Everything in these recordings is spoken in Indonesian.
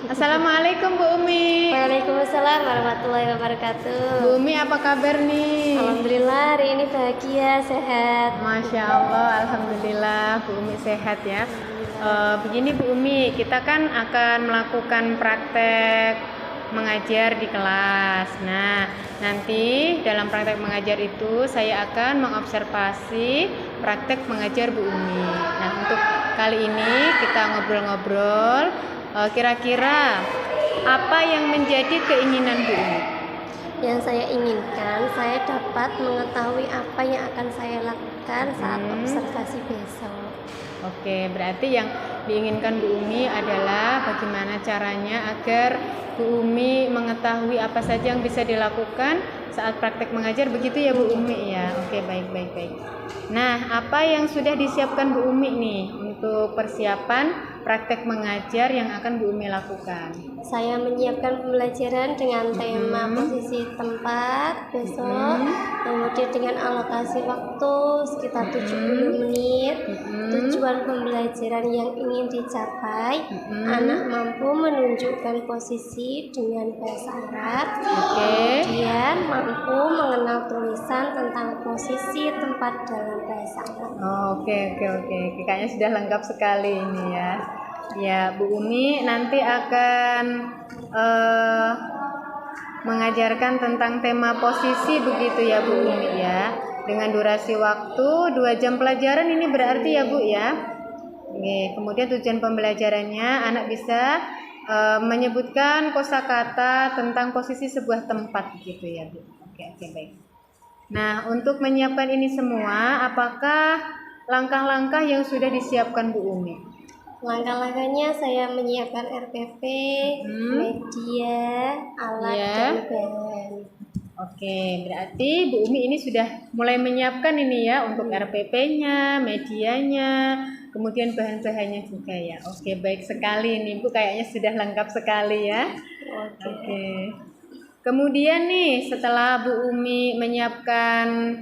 Assalamualaikum Bu Umi. Waalaikumsalam warahmatullahi wabarakatuh. Bu Umi apa kabar nih? Alhamdulillah hari ini bahagia, sehat. Masya Allah, Alhamdulillah Bu Umi sehat ya. Begini Bu Umi, kita kan akan melakukan praktek mengajar di kelas. Nah, nanti dalam praktek mengajar itu saya akan mengobservasi praktek mengajar Bu Umi. Nah, untuk kali ini kita ngobrol-ngobrol. Kira-kira apa yang menjadi keinginan Bu Umi? Yang saya inginkan, saya dapat mengetahui apa yang akan saya lakukan saat observasi besok. Oke, berarti yang diinginkan Bu Umi adalah bagaimana caranya agar Bu Umi mengetahui apa saja yang bisa dilakukan saat praktek mengajar, begitu ya Bu Umi ya. Oke, baik. Nah, apa yang sudah disiapkan Bu Umi nih untuk persiapan praktek mengajar yang akan Bu Umi lakukan? Saya menyiapkan pembelajaran dengan tema posisi tempat besok, kemudian dengan alokasi waktu sekitar 70 menit. Tujuan pembelajaran yang ingin dicapai, anak mampu menunjukkan posisi dengan bahasa Arab, kemudian mampu mengenal tulisan tentang posisi tempat dalam bahasa Arab. Oke. Kayaknya sudah lengkap sekali ini ya. Ya, Bu Umi nanti akan mengajarkan tentang tema posisi begitu ya Bu Umi ya. Dengan durasi waktu 2 jam pelajaran ini berarti ya Bu ya. Oke, kemudian tujuan pembelajarannya anak bisa menyebutkan kosakata tentang posisi sebuah tempat begitu ya Bu. Oke, baik. Nah, untuk menyiapkan ini semua, apakah langkah-langkah yang sudah disiapkan Bu Umi? Langkah-langkahnya saya menyiapkan RPP, media, alat, dan bahan. Oke, berarti Bu Umi ini sudah mulai menyiapkan ini ya untuk RPP-nya, medianya, kemudian bahan-bahannya juga ya. Oke, baik sekali nih Bu, kayaknya sudah lengkap sekali ya. Oke. Kemudian nih setelah Bu Umi menyiapkan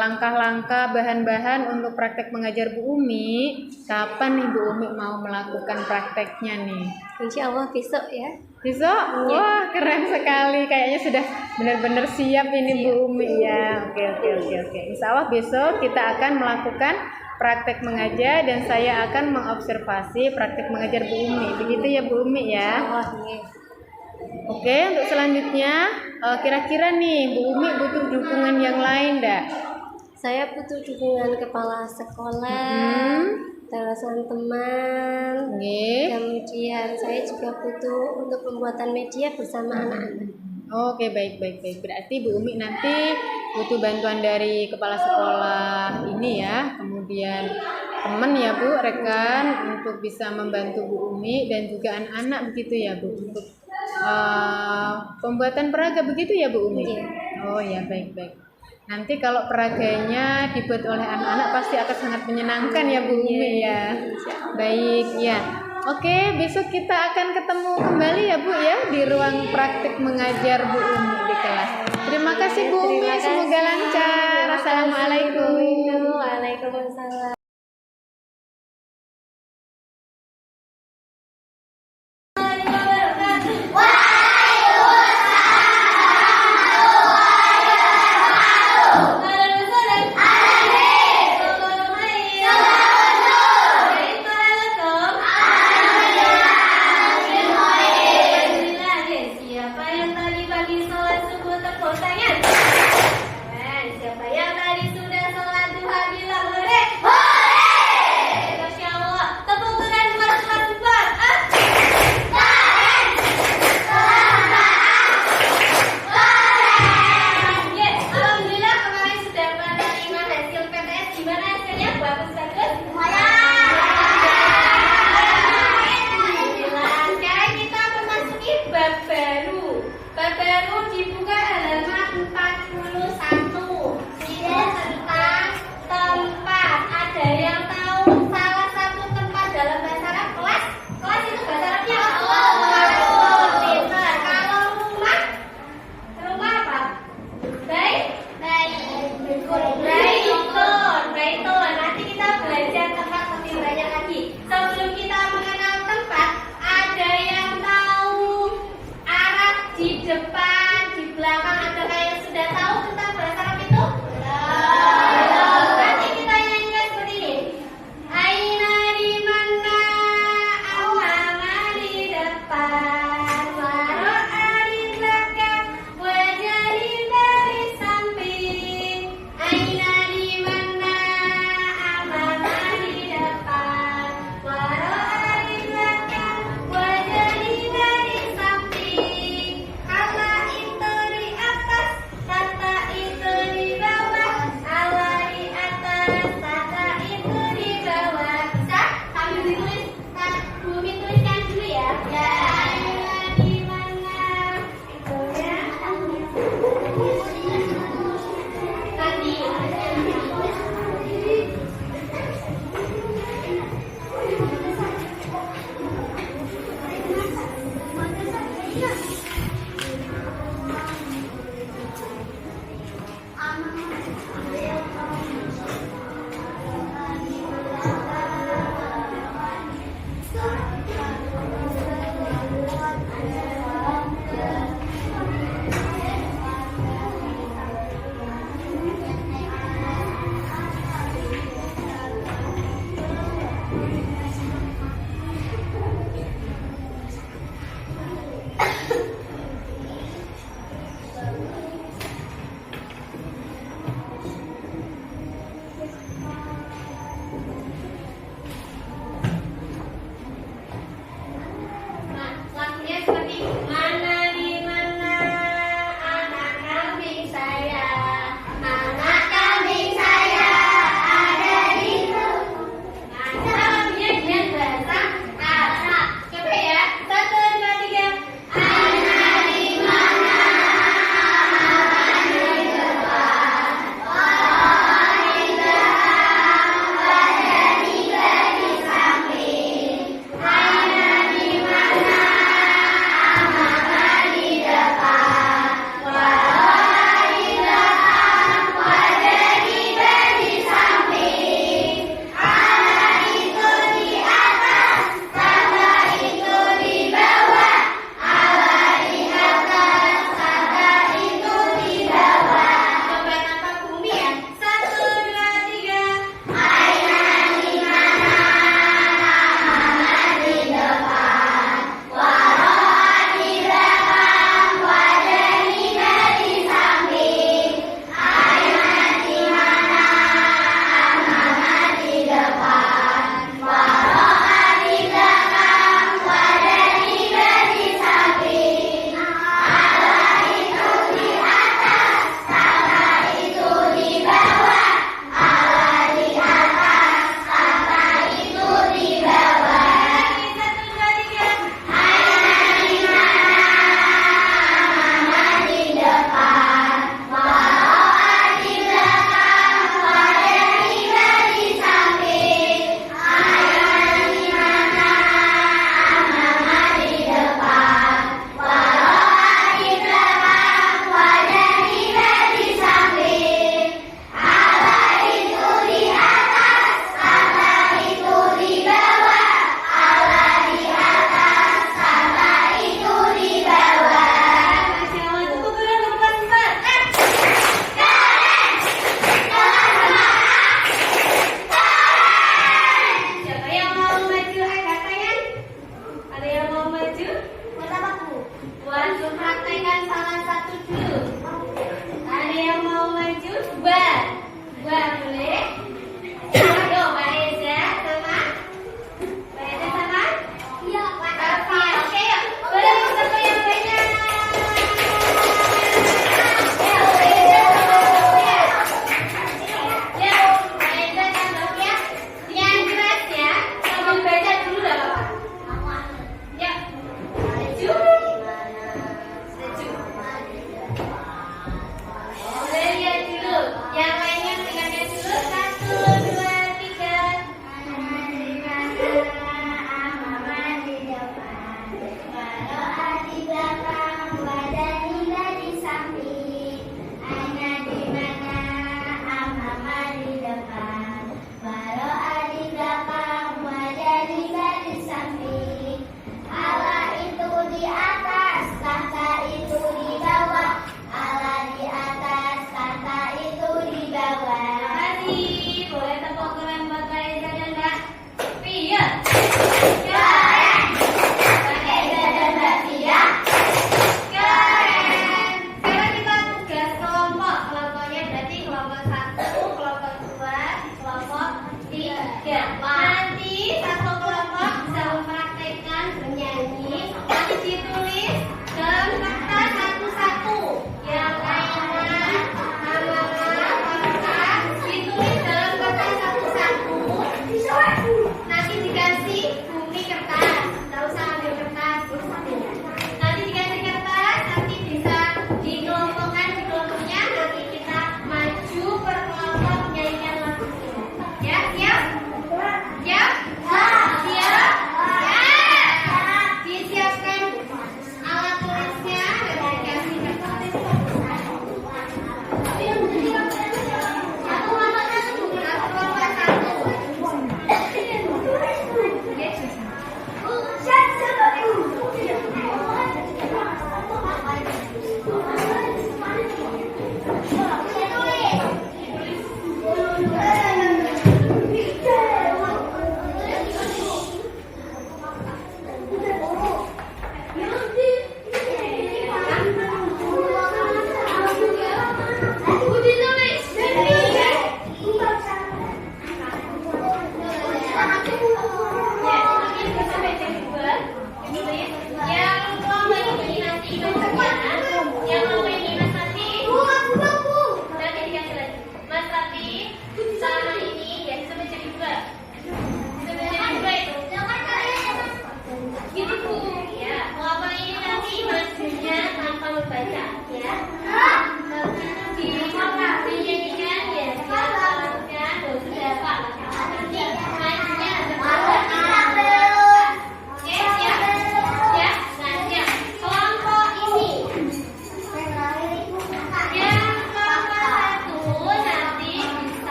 langkah-langkah bahan-bahan untuk praktek mengajar Bu Umi, kapan nih Bu Umi mau melakukan prakteknya nih? Insya Allah besok ya. Besok? Wah, keren sekali. Kayaknya sudah benar-benar siap ini Bu Umi ya. Oke. Insya Allah besok kita akan melakukan praktek mengajar dan saya akan mengobservasi praktek mengajar Bu Umi. Begitu ya Bu Umi ya. Oke, untuk selanjutnya kira-kira nih Bu Umi butuh dukungan yang lain enggak? Saya butuh dukungan kepala sekolah, teman teman. Kemudian saya juga butuh untuk pembuatan media bersama anak-anak. Oke, baik. Berarti Bu Umi nanti butuh bantuan dari kepala sekolah ini ya, kemudian teman ya Bu, rekan untuk bisa membantu Bu Umi dan juga anak-anak begitu ya Bu, untuk pembuatan peraga begitu ya Bu Umi? Oh ya, baik. Nanti kalau peraganya dibuat oleh anak-anak pasti akan sangat menyenangkan ya Bu Umi ya. Baik ya. Oke, besok kita akan ketemu kembali ya Bu ya di ruang praktik mengajar Bu Umi di kelas. Terima kasih Bu Umi, semoga lancar. Assalamualaikum. Waalaikumsalam. Siapa yang tadi sudah sholat duha bilang boleh? Oke, yuk. Boleh foto yang banyak.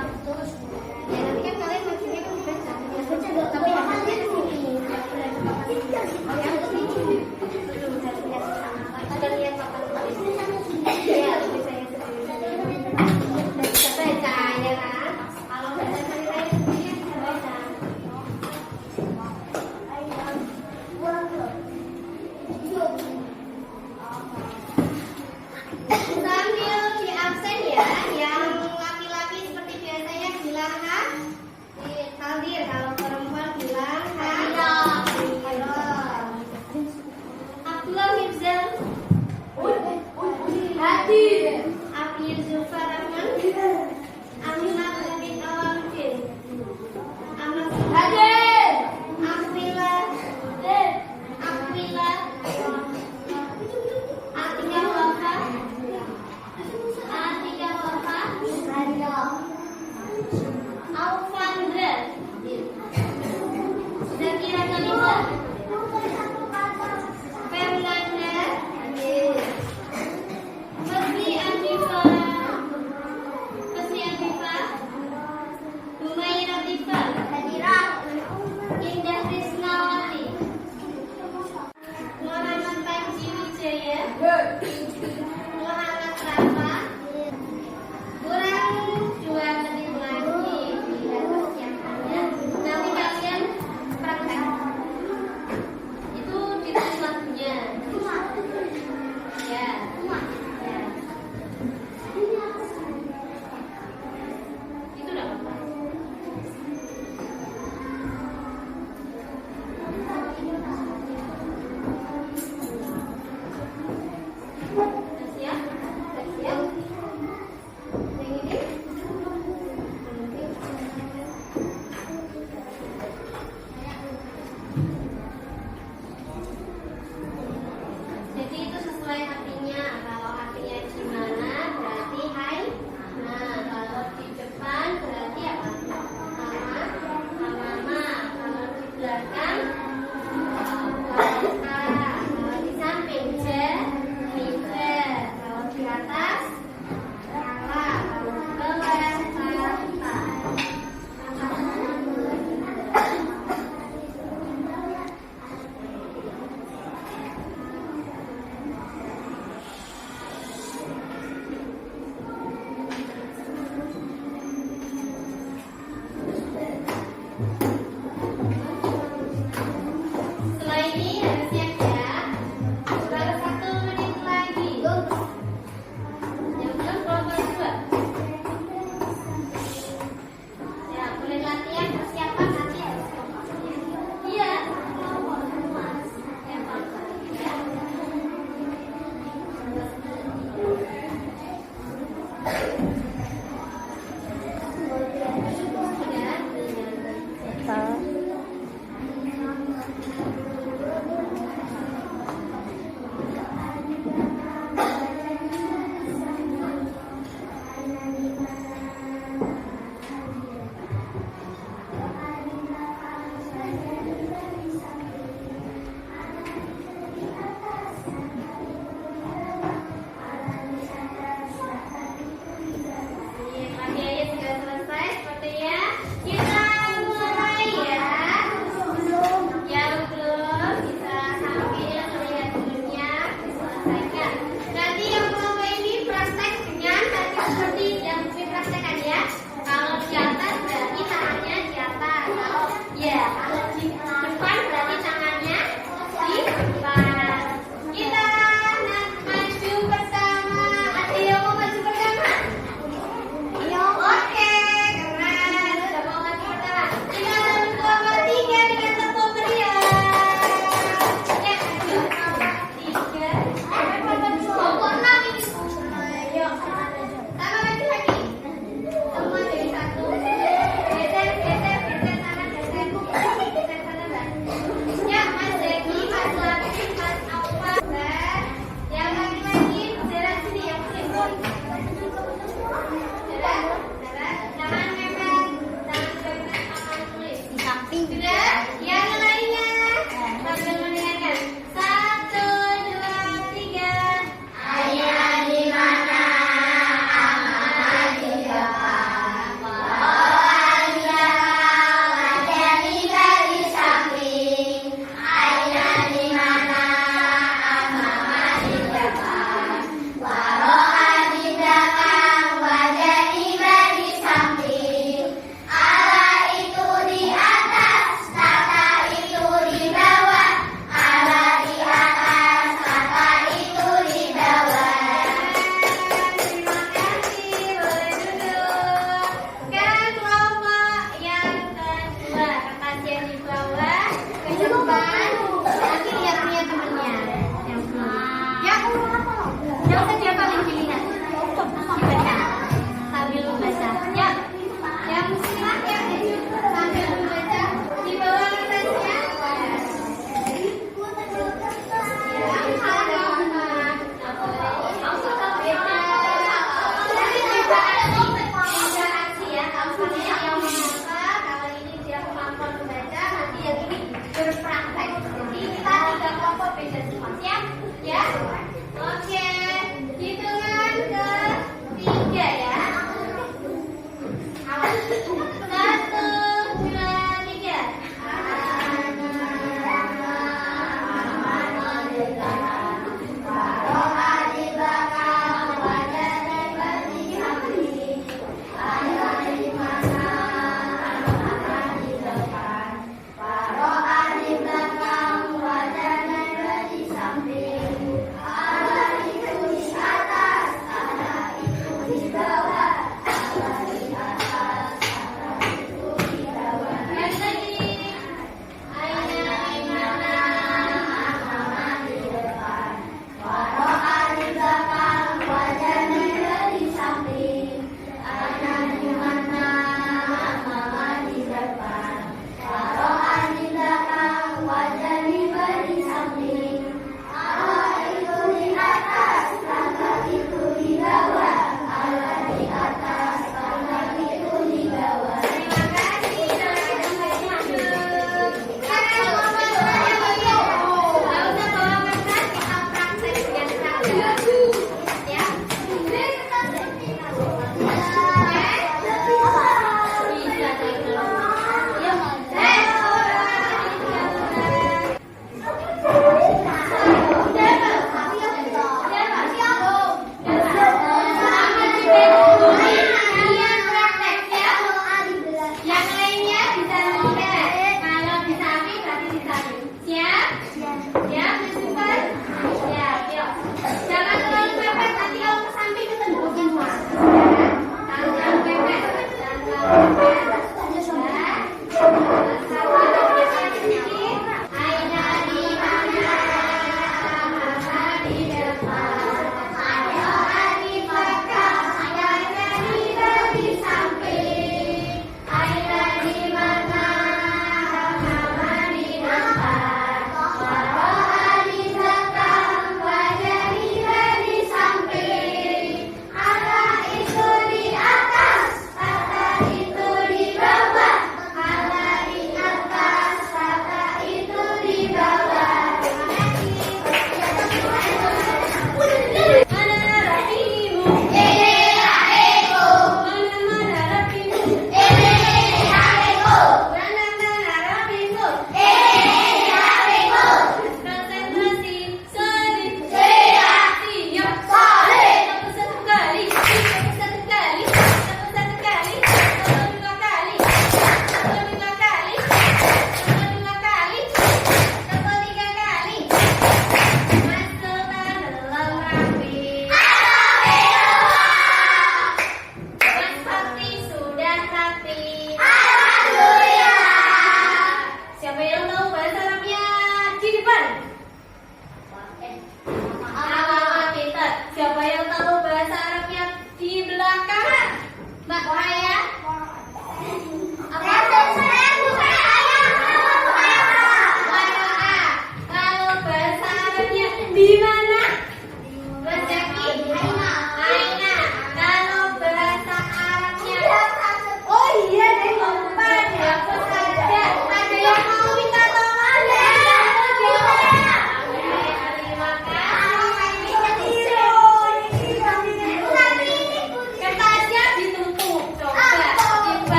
Ya nanti kan kalian maksudnya kan baca. Ya baca tapi hasilnya di sini. Oh ya, di sini. Ada lihat papan tulis. Iya, tulisannya sendiri. Bisa baca ya kan? Kalau baca saya sendiri bisa baca. Sambil di absen ya, yang laki-laki seperti biasanya bilang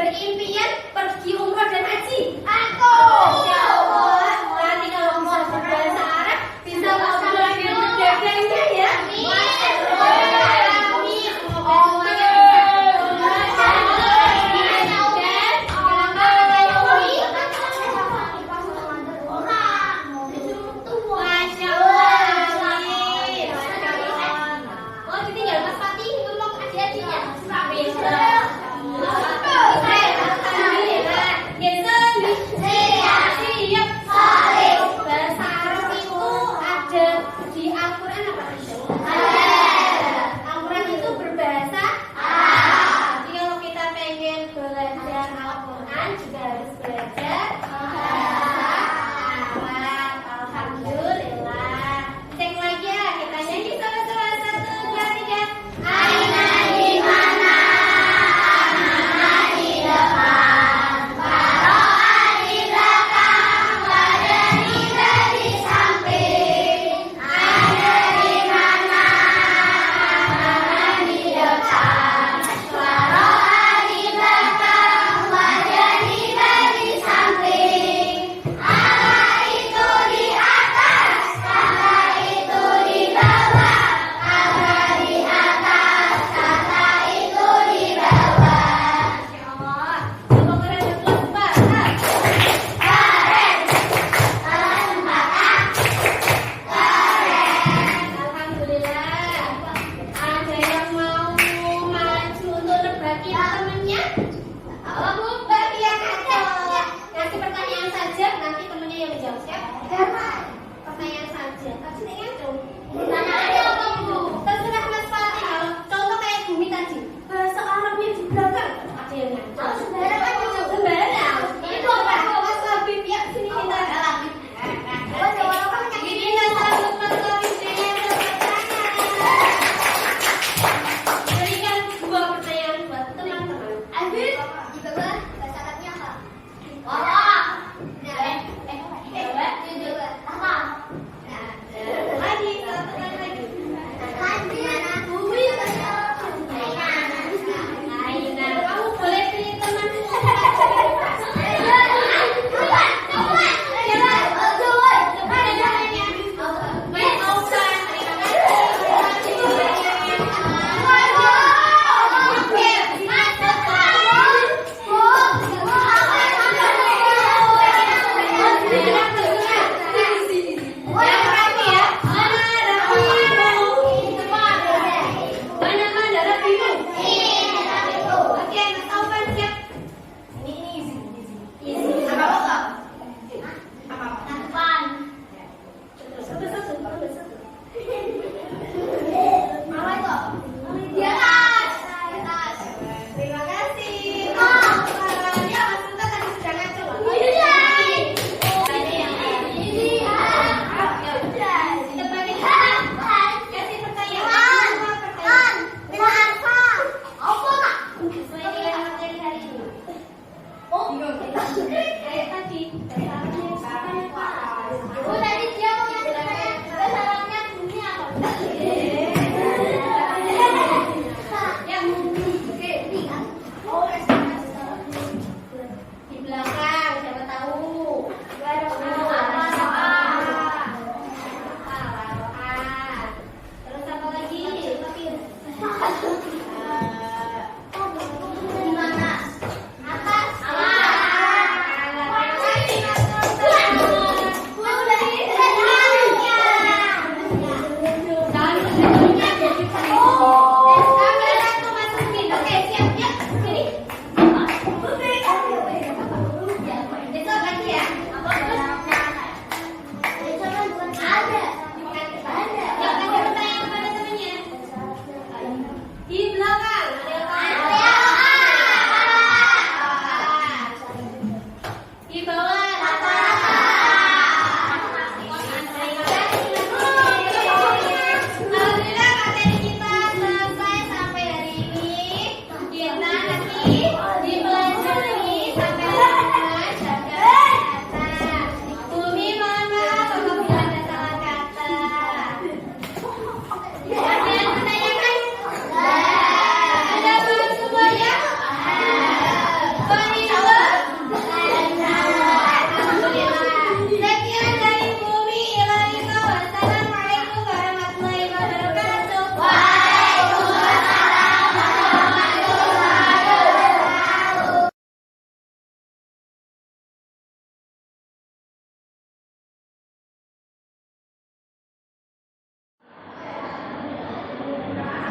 Berimpian pergi umroh dan haji. Aku. Ya Allah. Nanti kalau bisa berbahasa Arab, bisa masuk lagi dagangnya ya.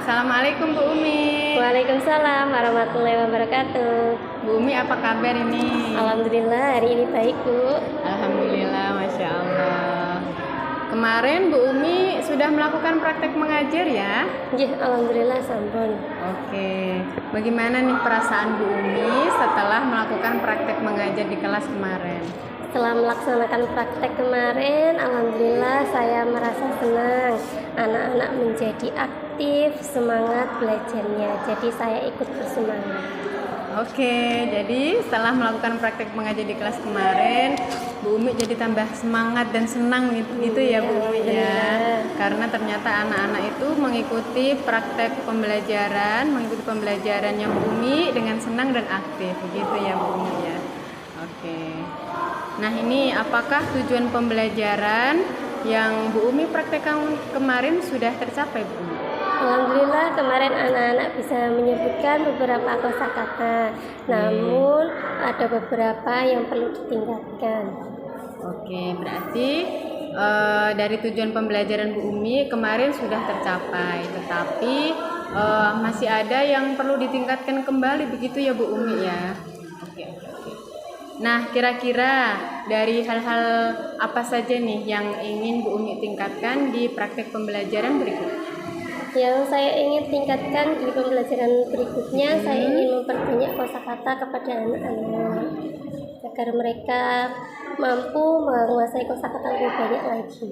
Assalamualaikum Bu Umi. Waalaikumsalam warahmatullahi wabarakatuh. Bu Umi apa kabar ini? Alhamdulillah hari ini baik Bu. Alhamdulillah, Masya Allah. Kemarin Bu Umi sudah melakukan praktek mengajar ya? Alhamdulillah sampun. Oke, bagaimana nih perasaan Bu Umi setelah melakukan praktek mengajar di kelas kemarin? Setelah melaksanakan praktek kemarin, alhamdulillah saya merasa senang. Anak-anak menjadi aktif, semangat belajarnya. Jadi saya ikut bersemangat. Oke, jadi setelah melakukan praktek mengajar di kelas kemarin, Bu Umi jadi tambah semangat dan senang gitu ya Bu Umi ya. Karena ternyata anak-anak itu mengikuti pembelajarannya Bu Umi dengan senang dan aktif, begitu ya Bu Umi ya. Oke. Nah, ini apakah tujuan pembelajaran yang Bu Umi praktekkan kemarin sudah tercapai Bu Umi? Alhamdulillah kemarin anak-anak bisa menyebutkan beberapa kosakata, namun ada beberapa yang perlu ditingkatkan. Oke, berarti dari tujuan pembelajaran Bu Umi kemarin sudah tercapai, tetapi masih ada yang perlu ditingkatkan kembali, begitu ya Bu Umi ya. Oke. Nah, kira-kira dari hal-hal apa saja nih yang ingin Bu Umi tingkatkan di praktek pembelajaran berikut? Yang saya ingin tingkatkan di pembelajaran berikutnya, saya ingin memperbanyak kosakata kepada anak-anak agar mereka mampu menguasai kosakata lebih banyak lagi.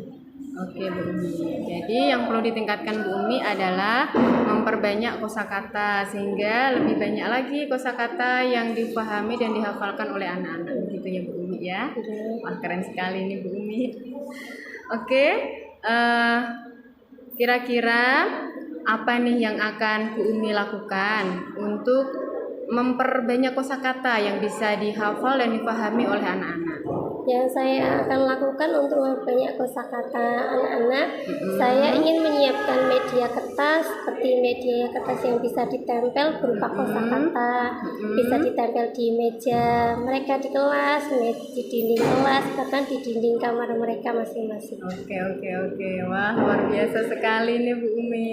Oke Bu Umi, jadi yang perlu ditingkatkan Bu Umi adalah memperbanyak kosakata sehingga lebih banyak lagi kosakata yang dipahami dan dihafalkan oleh anak-anak, begitu ya Bu Umi ya. Wah, keren sekali nih Bu Umi. Oke, kira-kira apa nih yang akan Bu Umi lakukan untuk memperbanyak kosakata yang bisa dihafal dan dipahami oleh anak-anak? Yang saya akan lakukan untuk memperbanyak kosakata anak-anak, saya ingin menyiapkan media kertas seperti media kertas yang bisa ditempel berupa kosakata, bisa ditempel di meja mereka di kelas, di dinding kelas, bahkan di dinding kamar mereka masing-masing. Oke. Wah, luar biasa sekali nih Bu Umi.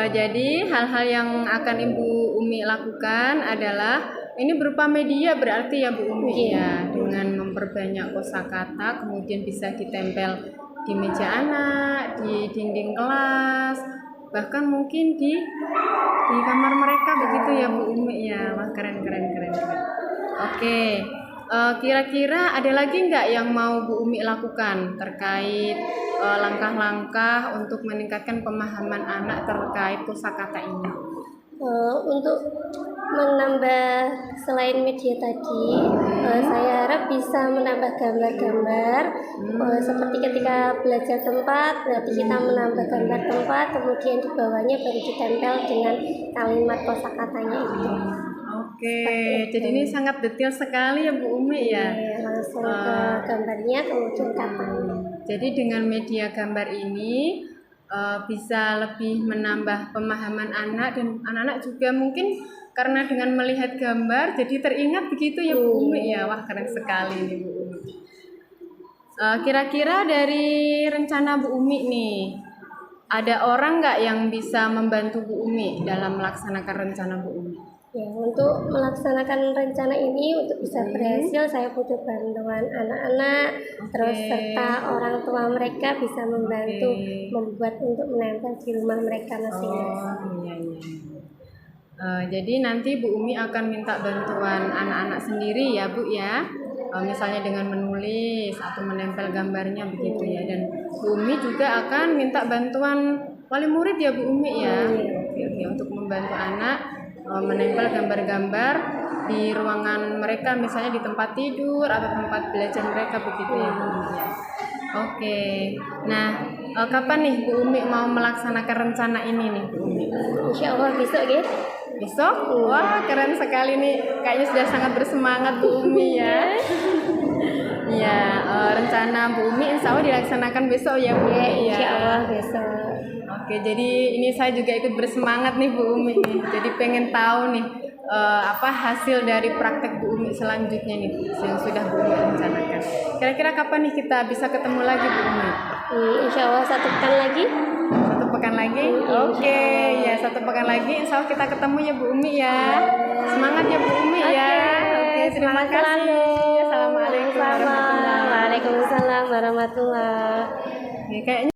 Jadi hal-hal yang akan Ibu Umi lakukan adalah ini berupa media berarti ya Bu Umi ya, dengan memperbanyak kosakata kemudian bisa ditempel di meja anak, di dinding kelas, bahkan mungkin di kamar mereka, begitu ya Bu Umi ya. Wah, keren. Oke. Kira-kira ada lagi nggak yang mau Bu Umi lakukan terkait langkah-langkah untuk meningkatkan pemahaman anak terkait kosakata ini? Untuk menambah selain media tadi, saya harap bisa menambah gambar-gambar seperti ketika belajar tempat, berarti kita menambah gambar tempat, kemudian di bawahnya baru ditempel dengan kalimat kosakatanya itu. Oke, jadi ini sangat detail sekali ya Bu Umi ya. Langsung ke gambarnya kemudian katanya. Jadi dengan media gambar ini bisa lebih menambah pemahaman anak, dan anak-anak juga mungkin karena dengan melihat gambar jadi teringat, begitu ya Bu Umi ya. Wah, keren sekali nih Bu Umi. Kira-kira dari rencana Bu Umi nih, ada orang nggak yang bisa membantu Bu Umi dalam melaksanakan rencana Bu Umi? Ya, untuk melaksanakan rencana ini untuk bisa berhasil saya butuh bantuan anak-anak, terus serta orang tua mereka bisa membantu membuat untuk menempel di rumah mereka masing-masing. Iya. Jadi nanti Bu Umi akan minta bantuan anak-anak sendiri ya Bu ya, misalnya dengan menulis atau menempel gambarnya, begitu ya. Dan Bu Umi juga akan minta bantuan wali murid ya Bu Umi ya. Oke, untuk membantu anak menempel gambar-gambar di ruangan mereka, misalnya di tempat tidur atau tempat belajar mereka, begitu ya Bu Umi ya. Oke. Nah, kapan nih Bu Umi mau melaksanakan rencana ini nih Bu Umi? Insya Allah besok ya. Besok? Wah, keren sekali nih. Kayaknya sudah sangat bersemangat Bu Umi ya. Iya, rencana Bu Umi insya Allah dilaksanakan besok ya Bu Umi ya. Insya Allah besok. Oke, jadi ini saya juga ikut bersemangat nih Bu Umi nih. Jadi pengen tahu nih apa hasil dari praktek Bu Umi selanjutnya nih yang sudah Bu Umi rencanakan. Kira-kira kapan nih kita bisa ketemu lagi Bu Umi? Insya Allah 1 pekan lagi. 1 pekan lagi. Oke, ya 1 pekan lagi insya Allah kita ketemu ya Bu Umi ya. Semangat ya Bu Umi ya. Oke, terima kasih. Assalamualaikum warahmatullahi wabarakatuh. Waalaikumsalam warahmatullahi. Ya, kayaknya